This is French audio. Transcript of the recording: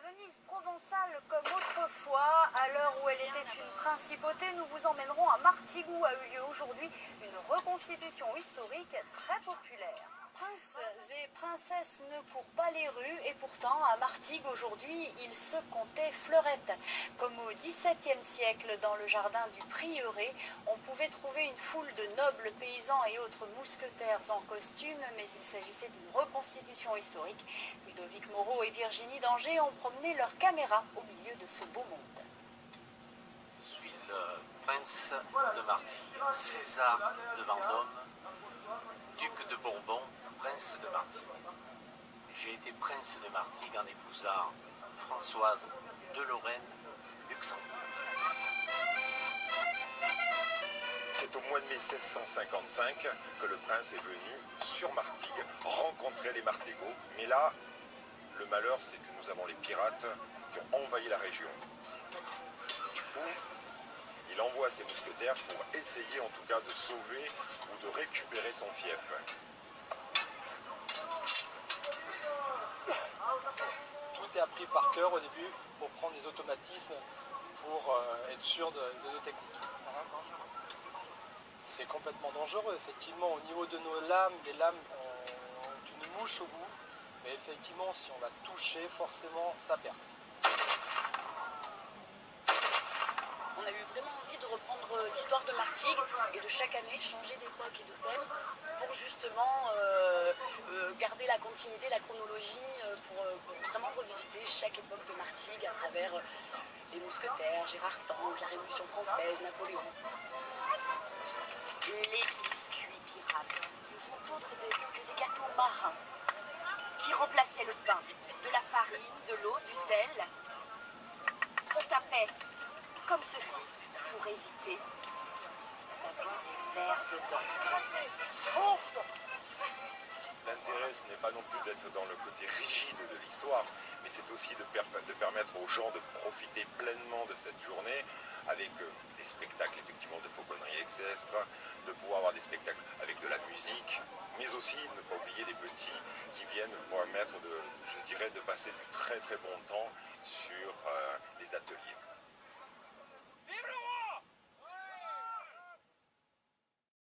La Venise provençale comme autrefois, à l'heure où elle était une principauté, nous vous emmènerons à Martigou. A eu lieu aujourd'hui une reconstitution historique très populaire. Princes et princesses ne courent pas les rues et pourtant à Martigues aujourd'hui il se comptait fleurette. Comme au XVIIe siècle dans le jardin du prieuré, on pouvait trouver une foule de nobles paysans et autres mousquetaires en costume, mais il s'agissait d'une reconstitution historique. Ludovic Moreau et Virginie d'Angers ont promené leur caméra au milieu de ce beau monde. Je suis le prince de Martigues, César de Vendôme, duc de Bourbon, prince de Martigues. J'ai été prince de Martigues en épousant Françoise de Lorraine, Luxembourg. C'est au mois de mai 1655 que le prince est venu sur Martigues rencontrer les Martégots. Mais là, le malheur, c'est que nous avons les pirates qui ont envahi la région. Du coup, il envoie ses mousquetaires pour essayer en tout cas de sauver ou de récupérer son fief. Tout est appris par cœur au début pour prendre des automatismes, pour être sûr de nos techniques. C'est complètement dangereux, effectivement. Au niveau de nos lames, les lames ont une mouche au bout, mais effectivement, si on va toucher, forcément, ça perce. On a eu vraiment envie de reprendre l'histoire de Martigues et de chaque année changer d'époque et de thème pour justement garder la continuité, la chronologie, pour vraiment revisiter chaque époque de Martigues à travers les mousquetaires, Gérard Tank, la Révolution française, Napoléon. Les biscuits pirates ne sont autres que des gâteaux marins qui remplaçaient le pain, de la farine, de l'eau, du sel. On tapait comme ceci pour éviter d'avoir des vers dedans. L'intérêt, ce n'est pas non plus d'être dans le côté rigide de l'histoire, mais c'est aussi de permettre aux gens de profiter pleinement de cette journée avec des spectacles effectivement de fauconnerie extra, de pouvoir avoir des spectacles avec de la musique, mais aussi ne pas oublier les petits qui viennent pour permettre de passer du très très bon temps sur les ateliers.